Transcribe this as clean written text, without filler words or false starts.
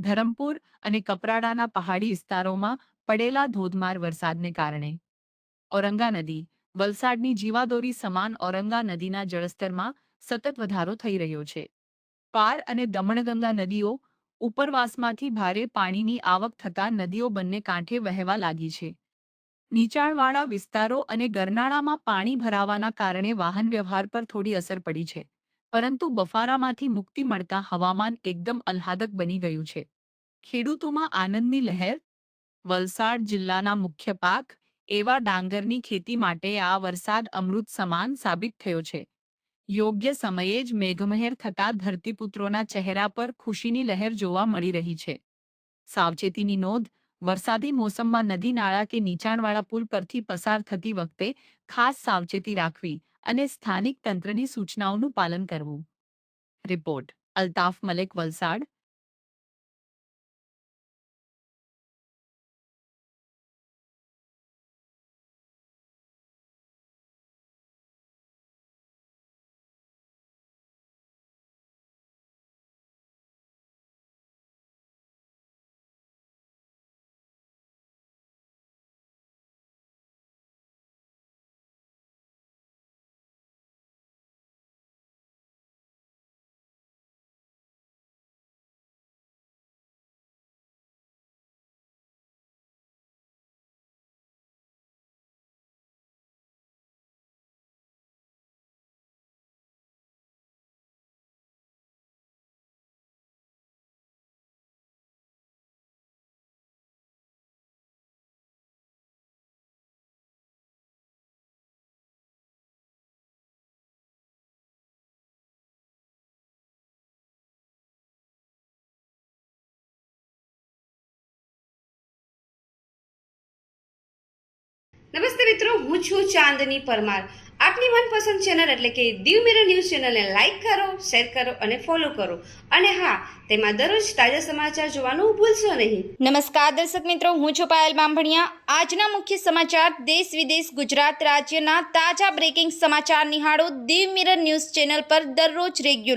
ધરમપુર અને કપરાડાના પહાડી વિસ્તારોમાં પડેલા ધોધમાર વરસાદને કારણે ઔરંગા નદી વલસાડની જીવાદોરી સમાન ઔરંગા નદીના જળસ્તરમાં સતત વધારો થઈ રહ્યો છે. પાર અને દમણગંગા નદીઓ ઉપરવાસમાંથી ભારે પાણીની આવક થતાં નદીઓ બંને કાંઠે વહેવા લાગી છે. નીચાણવાળા વિસ્તારો અને ગરનાળામાં પાણી ભરાવાના કારણે વાહન વ્યવહાર પર થોડી અસર પડી છે, પરંતુ બફારામાંથી મુક્તિ મળતા હવામાન એકદમ આહ્લાદક બની ગયું છે. ખેડૂતોમાં આનંદની લહેર. વલસાડ જિલ્લાના મુખ્ય પાક એવા ડાંગરની ખેતી માટે આ વરસાદ અમૃત સમાન સાબિત થયો છે. યોગ્ય સમયે જ મેઘમહેર થતાં ધરતીપુત્રોના ચહેરા પર ખુશીની લહેર જોવા મળી રહી છે. સાવચેતીની નોંધ. વરસાદી મોસમમાં નદી નાળા કે નીચાણવાળા પુલ પરથી પસાર થતી વખતે ખાસ સાવચેતી રાખવી અને સ્થાનિક તંત્રની સૂચનાઓનું પાલન કરવું. રિપોર્ટ અલ્તાફ મલિક, વલસાડ. નમસ્તે મિત્રો, હું છું ચાંદની પરમાર. આપની મનપસંદ ચેનલ એટલે કે દીવ મિરર ન્યૂઝ ચેનલને લાઈક કરો, શેર કરો અને ફોલો કરો. અને હા, તેમાં દરરોજ તાજા સમાચાર જોવાનું ભૂલશો નહીં. નમસ્કાર દર્શક મિત્રો, હું છું પાયલ બામભણિયા. આજના મુખ્ય સમાચાર દેશ વિદેશ ગુજરાત રાજ્યના તાજા બ્રેકિંગ સમાચાર નિહાળો દીવ મિરર ન્યૂઝ ચેનલ પર દરરોજ રેગ્યુલર.